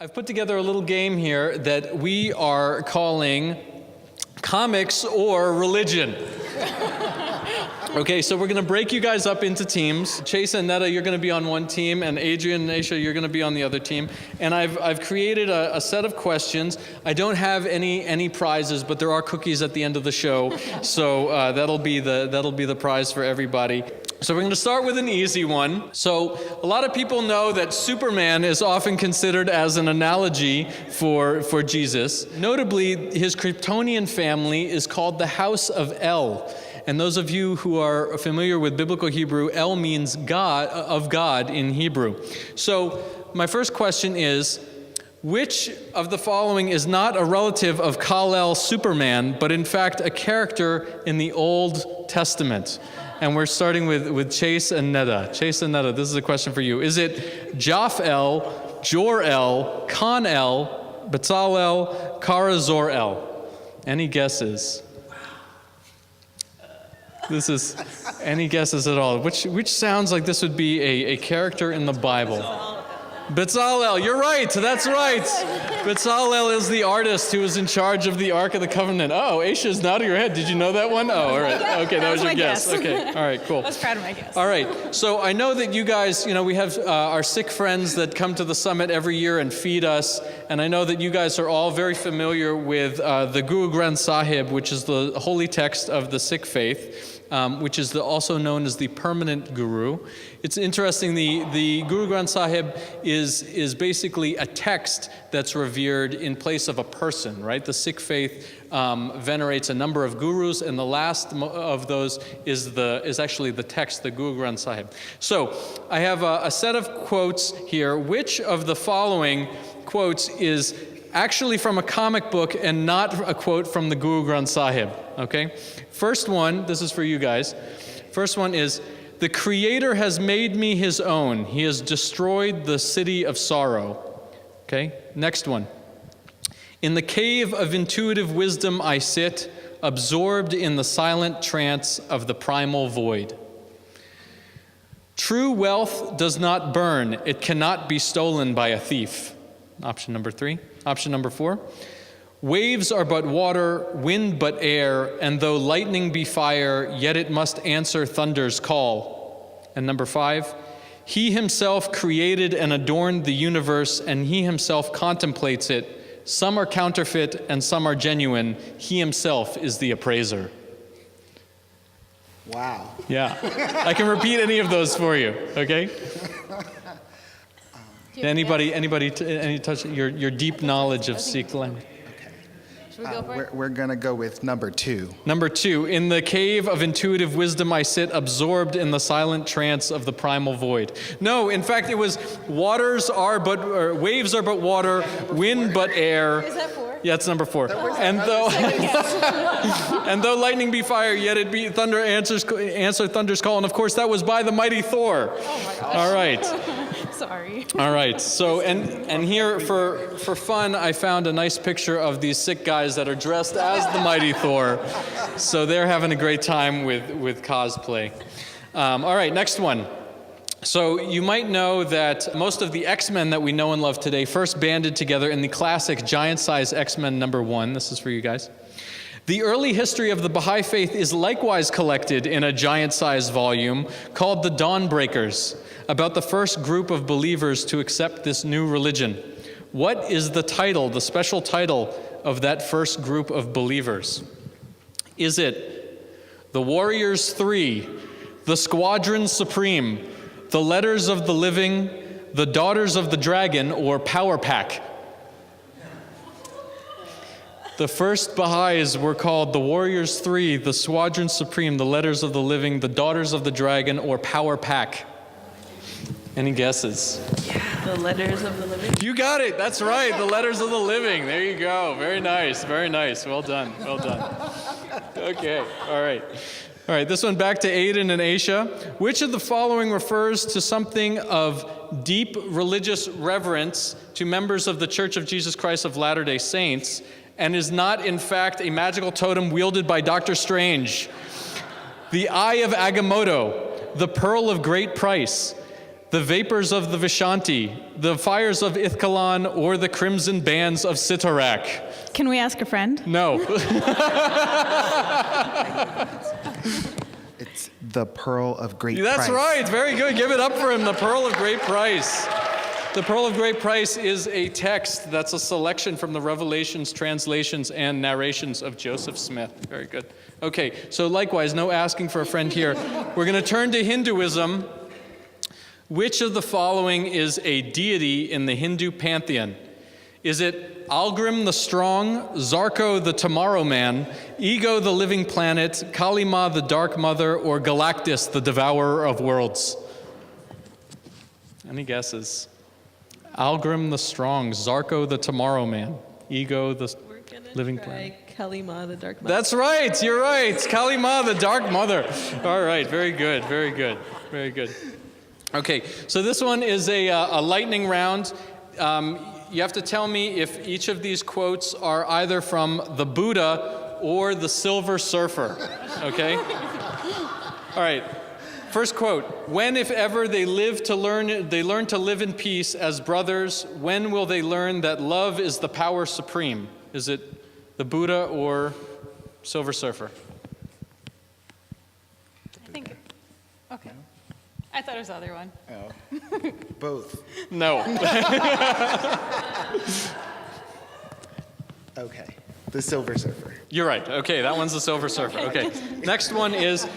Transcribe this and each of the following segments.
I've put together a little game here that we are calling Comics or Religion. Okay, so we're going to break you guys up into teams. Chase and Netta, you're going to be on one team, and Adrian and Aesha, you're going to be on the other team. And I've created a set of questions. I don't have any prizes, but there are cookies at the end of the show, so that'll be the prize for everybody. So we're going to start with an easy one. So a lot of people know that Superman is often considered as an analogy for Jesus. Notably, his Kryptonian family is called the House of El. And those of you who are familiar with biblical Hebrew, El means God, of God in Hebrew. So my first question is, which of the following is not a relative of Kal-El Superman, but in fact a character in the Old Testament? And we're starting with Chase and Netta. Chase and Netta, this is a question for you. Is it Japh-El, Jor-El, Con-El, Bezalel, Kara-Zor-El? Any guesses? This is, any guesses at all? Which sounds like this would be a character in the Bible? Bezalel, you're right, that's right. Bezalel is the artist who was in charge of the Ark of the Covenant. Oh, Aesha's nodding her head. Did you know that one? Oh, all right. Okay, that was your guess. Okay, all right, cool. I was proud of my guess. All right, so I know that you guys, we have our Sikh friends that come to the summit every year and feed us, and I know that you guys are all very familiar with the Guru Granth Sahib, which is the holy text of the Sikh faith. Which is also known as the permanent guru. It's interesting, the Guru Granth Sahib is basically a text that's revered in place of a person, right? The Sikh faith venerates a number of gurus, and the last of those is actually the text, the Guru Granth Sahib. So I have a set of quotes here. Which of the following quotes is actually from a comic book and not a quote from the Guru Granth Sahib, okay? First one, this is for you guys. First one is, "The Creator has made me his own. He has destroyed the city of sorrow." Okay, next one. "In the cave of intuitive wisdom I sit, absorbed in the silent trance of the primal void." "True wealth does not burn. It cannot be stolen by a thief." Option number 3. Option number 4. "Waves are but water, wind but air, and though lightning be fire, yet it must answer thunder's call." And number 5. "He himself created and adorned the universe, and he himself contemplates it. Some are counterfeit and some are genuine. He himself is the appraiser." Wow. Yeah. I can repeat any of those for you, okay? Any touch your deep knowledge of Sikh language? Should we go for it? We're going to go with number 2. Number 2, "In the cave of intuitive wisdom I sit, absorbed in the silent trance of the primal void." No, in fact, it was waves are but water, wind but air. Is that 4? Yeah, it's number 4. And though lightning be fire, yet it be thunder answer thunder's call. And of course, that was by the mighty Thor. Oh my gosh. All right. Sorry. All right, so, and here, for fun, I found a nice picture of these Sikh guys that are dressed as the mighty Thor. So they're having a great time with cosplay. All right, next one. So you might know that most of the X-Men that we know and love today first banded together in the classic giant-size X-Men #1. This is for you guys. "The early history of the Baha'i faith is likewise collected in a giant-sized volume called the Dawnbreakers, about the first group of believers to accept this new religion." What is the title, the special title of that first group of believers? Is it the Warriors 3, the Squadron Supreme, the Letters of the Living, the Daughters of the Dragon, or Power Pack? The first Baha'is were called the Warriors 3, the Squadron Supreme, the Letters of the Living, the Daughters of the Dragon, or Power Pack. Any guesses? The Letters of the Living. You got it. That's right. The Letters of the Living. There you go. Very nice. Very nice. Well done. Well done. Okay. All right. All right. This one back to Aiden and Aesha. Which of the following refers to something of deep religious reverence to members of the Church of Jesus Christ of Latter-day Saints and is not, in fact, a magical totem wielded by Dr. Strange? The Eye of Agamotto, the Pearl of Great Price, the vapors of the Vishanti, the fires of Ithkalan, or the crimson bands of Sitarak? Can we ask a friend? No. It's the pearl of great price. That's right. Very good. Give it up for him. The Pearl of Great Price. The Pearl of Great Price is a text that's a selection from the Revelations, translations, and narrations of Joseph Smith. Very good. Okay, so likewise, no asking for a friend here. We're going to turn to Hinduism. Which of the following is a deity in the Hindu pantheon? Is it Algrim the Strong, Zarko the Tomorrow Man, Ego the Living Planet, Kali Ma the Dark Mother, or Galactus the Devourer of Worlds? Any guesses? Algrim the Strong, Zarko the Tomorrow Man, Ego the Living Planet. Kali Ma, the Dark Mother. That's right, you're right. Kali Ma the Dark Mother. All right, very good, very good, very good. Okay, so this one is a lightning round. You have to tell me if each of these quotes are either from the Buddha or the Silver Surfer, okay? All right, first quote. When, if ever, they learn to live in peace as brothers, when will they learn that love is the power supreme? Is it the Buddha or Silver Surfer? I think. Okay. I thought it was the other one. Oh. Both. No. Okay. The Silver Surfer. You're right. Okay, that one's the Silver Surfer. Okay. Next one is,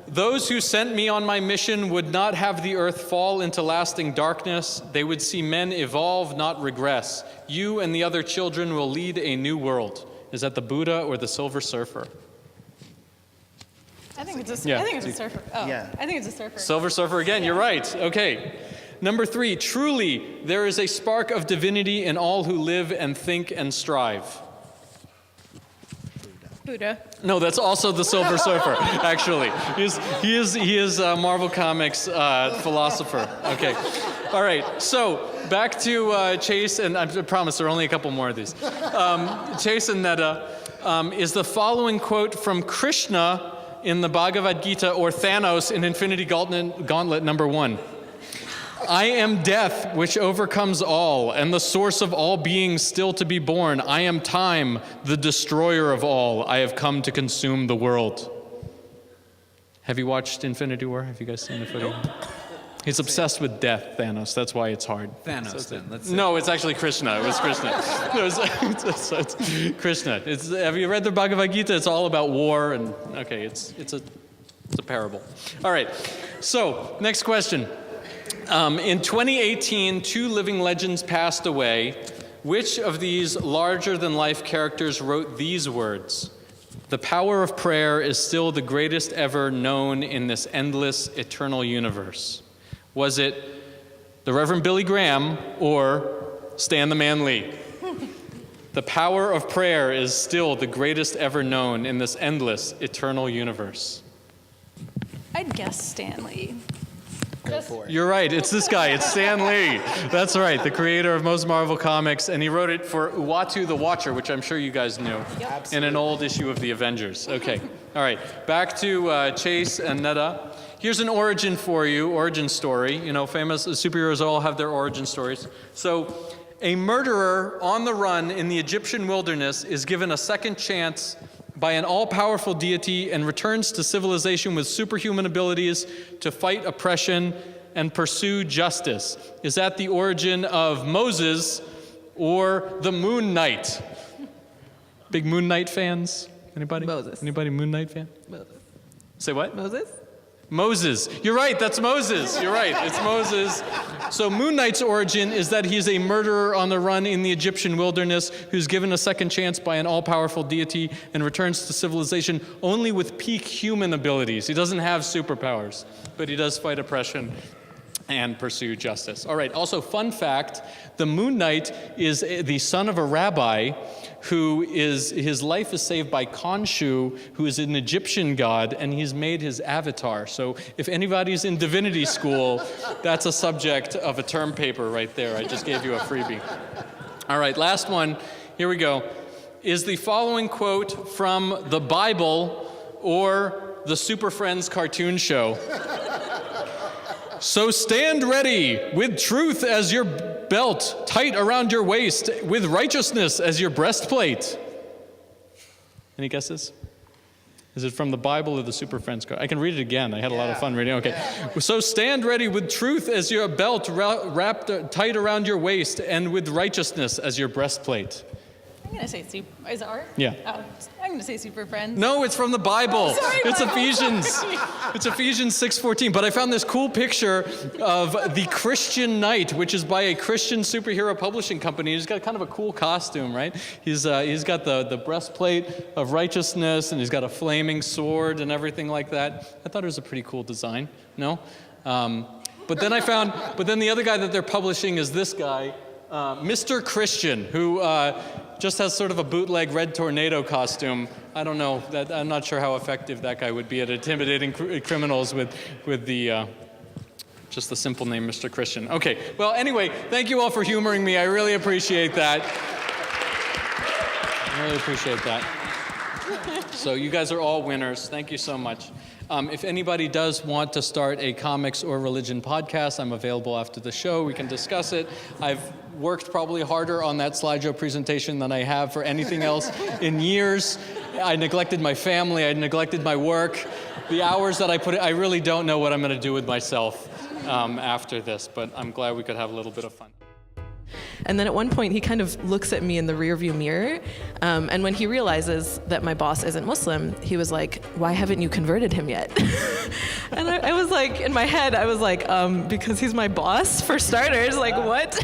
those who sent me on my mission would not have the earth fall into lasting darkness. They would see men evolve, not regress. You and the other children will lead a new world. Is that the Buddha or the Silver Surfer? I think it's a, Yeah. I think it's a surfer. Oh, Yeah. I think it's a surfer. Silver Surfer again, you're right. Okay. Number 3, truly, there is a spark of divinity in all who live and think and strive. Buddha. No, that's also the Silver Surfer, actually. He is a Marvel Comics philosopher. Okay. All right, so back to Chase, and I promise there are only a couple more of these. Chase and Netta, is the following quote from Krishna in the Bhagavad Gita, or Thanos in Infinity Gauntlet number 1. I am death, which overcomes all, and the source of all beings still to be born. I am time, the destroyer of all. I have come to consume the world. Have you watched Infinity War? Have you guys seen the footage? He's obsessed with death, Thanos. That's why it's hard. Thanos, then. Let's No, it's actually Krishna. It was Krishna. It's Krishna. Have you read the Bhagavad Gita? It's all about war, and okay, it's a parable. All right. So next question. In 2018, 2 living legends passed away. Which of these larger-than-life characters wrote these words? The power of prayer is still the greatest ever known in this endless, eternal universe. Was it the Reverend Billy Graham or Stan the Man Lee? The power of prayer is still the greatest ever known in this endless, eternal universe. I'd guess Stanley. Go for it. You're right, it's this guy, it's Stan Lee. That's right, the creator of most Marvel comics, and he wrote it for Uatu the Watcher, which I'm sure you guys knew, in an old issue of the Avengers. Okay, all right, back to Chase and Netta. Here's an origin for you, origin story. You know, famous superheroes all have their origin stories. So, a murderer on the run in the Egyptian wilderness is given a second chance by an all-powerful deity and returns to civilization with superhuman abilities to fight oppression and pursue justice. Is that the origin of Moses or the Moon Knight? Big Moon Knight fans? Anybody? Moses. Anybody Moon Knight fan? Moses. Say what? Moses? Moses. You're right, that's Moses. You're right, it's Moses. So Moon Knight's origin is that he's a murderer on the run in the Egyptian wilderness who's given a second chance by an all-powerful deity and returns to civilization only with peak human abilities. He doesn't have superpowers, but he does fight oppression and pursue justice. All right, also fun fact, the Moon Knight is the son of a rabbi who his life is saved by Khonshu, who is an Egyptian god, and he's made his avatar. So if anybody's in divinity school, that's a subject of a term paper right there. I just gave you a freebie. All right, last one, here we go. Is the following quote from the Bible or the Super Friends cartoon show? So stand ready with truth as your belt, tight around your waist, with righteousness as your breastplate. Any guesses? Is it from the Bible or the Super Friends card? I can read it again. I had a lot of fun reading. Okay. So stand ready with truth as your belt wrapped tight around your waist, and with righteousness as your breastplate. I'm going to say super. Is it art? Yeah. Oh, I'm going to say Super Friends. No, it's from the Bible. Sorry, It's Bible. Ephesians. Sorry. It's Ephesians 6:14. But I found this cool picture of the Christian Knight, which is by a Christian superhero publishing company. He's got kind of a cool costume, right? He's got the breastplate of righteousness, and he's got a flaming sword and everything like that. I thought it was a pretty cool design. No? But then the other guy that they're publishing is this guy, Mr. Christian, who just has sort of a bootleg Red Tornado costume. I don't know. I'm not sure how effective that guy would be at intimidating criminals with the just the simple name Mr. Christian. Okay. Well, anyway, thank you all for humoring me. I really appreciate that. I really appreciate that. So you guys are all winners. Thank you so much. If anybody does want to start a comics or religion podcast, I'm available after the show. We can discuss it. I've worked probably harder on that slideshow presentation than I have for anything else in years. I neglected my family. I neglected my work. The hours that I put in, I really don't know what I'm going to do with myself after this, but I'm glad we could have a little bit of fun. And then at one point, he kind of looks at me in the rearview mirror, and when he realizes that my boss isn't Muslim, he was like, "Why haven't you converted him yet?" And I was like, in my head, I was like, because he's my boss, for starters, like, what?